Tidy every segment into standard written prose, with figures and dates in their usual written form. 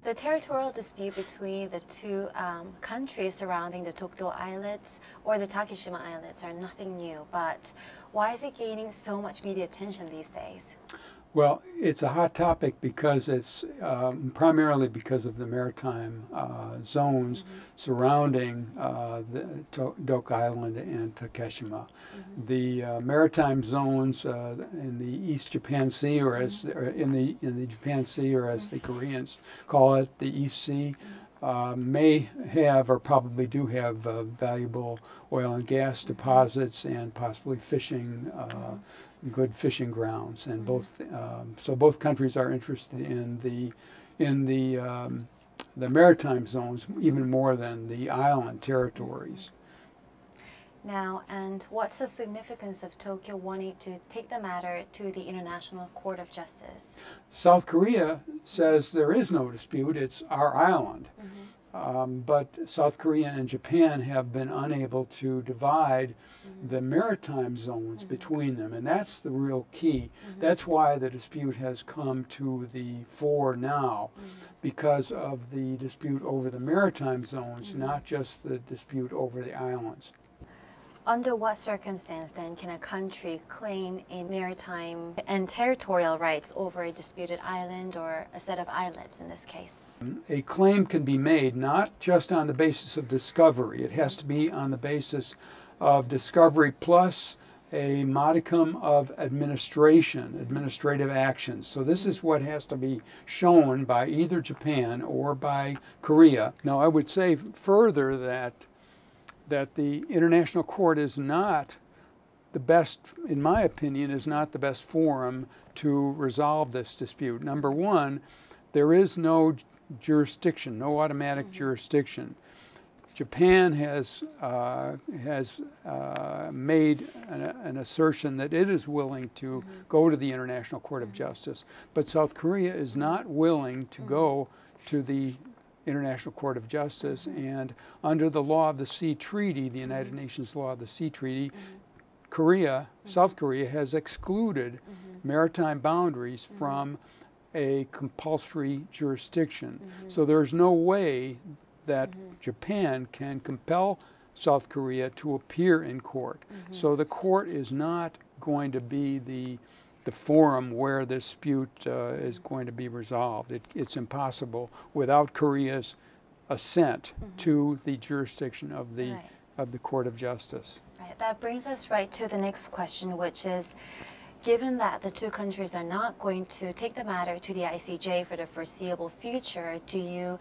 The territorial dispute between the two countries surrounding the Dokdo Islets or the Takeshima Islets are nothing new, but why is it gaining so much media attention these days? Well, it's a hot topic because it's primarily because of the maritime zones surrounding the Doke Island and Takeshima. The maritime zones in the East Japan Sea, or as in the Japan Sea, or as the Koreans call it, the East Sea, may have or probably do have valuable oil and gas deposits and possibly fishing. Good fishing grounds, and so both countries are interested in the maritime zones even more than the island territories. Now, and what's the significance of Tokyo wanting to take the matter to the International Court of Justice? South Korea says there is no dispute; it's our island. But South Korea and Japan have been unable to divide the maritime zones between them, and that's the real key. That's why the dispute has come to the fore now, because of the dispute over the maritime zones, not just the dispute over the islands. Under what circumstance, then, can a country claim a maritime and territorial rights over a disputed island or a set of islets in this case? A claim can be made not just on the basis of discovery. It has to be on the basis of discovery plus a modicum of administrative actions. So this is what has to be shown by either Japan or by Korea. Now, I would say further that the International Court is not the best, in my opinion, is not the best forum to resolve this dispute. Number one, there is no jurisdiction, no automatic jurisdiction. Japan has made an assertion that it is willing to go to the International Court of Justice, but South Korea is not willing to go to the International Court of Justice, and under the Law of the Sea Treaty, the United Nations Law of the Sea Treaty, South Korea has excluded maritime boundaries from a compulsory jurisdiction. So there's no way that Japan can compel South Korea to appear in court. So the court is not going to be the forum where the dispute is going to be resolved. It's impossible without Korea's assent to the jurisdiction of the Court of Justice. Right. That brings us right to the next question, which is, given that the two countries are not going to take the matter to the ICJ for the foreseeable future, do you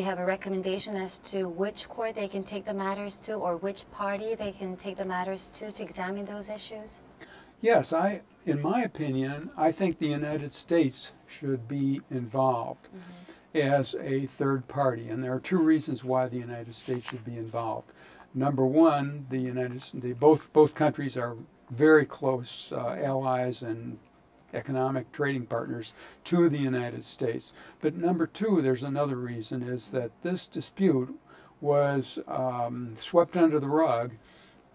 have a recommendation as to which court they can take the matters to, or which party they can take the matters to examine those issues? Yes, in my opinion, I think the United States should be involved as a third party, and there are two reasons why the United States should be involved. Number one, both countries are very close allies and economic trading partners to the United States. But number two, there's another reason, is that this dispute was swept under the rug.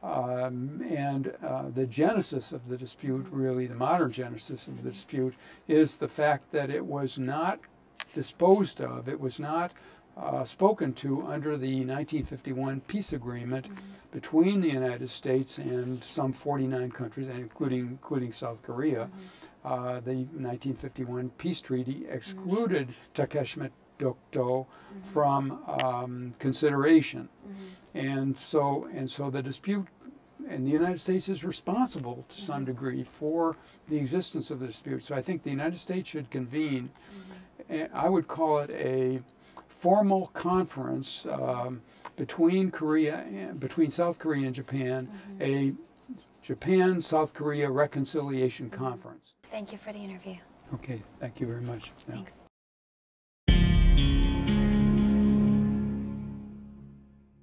And the genesis of the dispute, really the modern genesis of the dispute, is the fact that it was not disposed of, it was not spoken to under the 1951 peace agreement between the United States and some 49 countries, including South Korea. The 1951 peace treaty excluded Takeshima Dokdo from consideration, and so the dispute, and the United States is responsible to some degree for the existence of the dispute. So I think the United States should convene. I would call it a formal conference between South Korea and Japan, a Japan-South Korea reconciliation conference. Thank you for the interview. Okay, thank you very much. Thanks.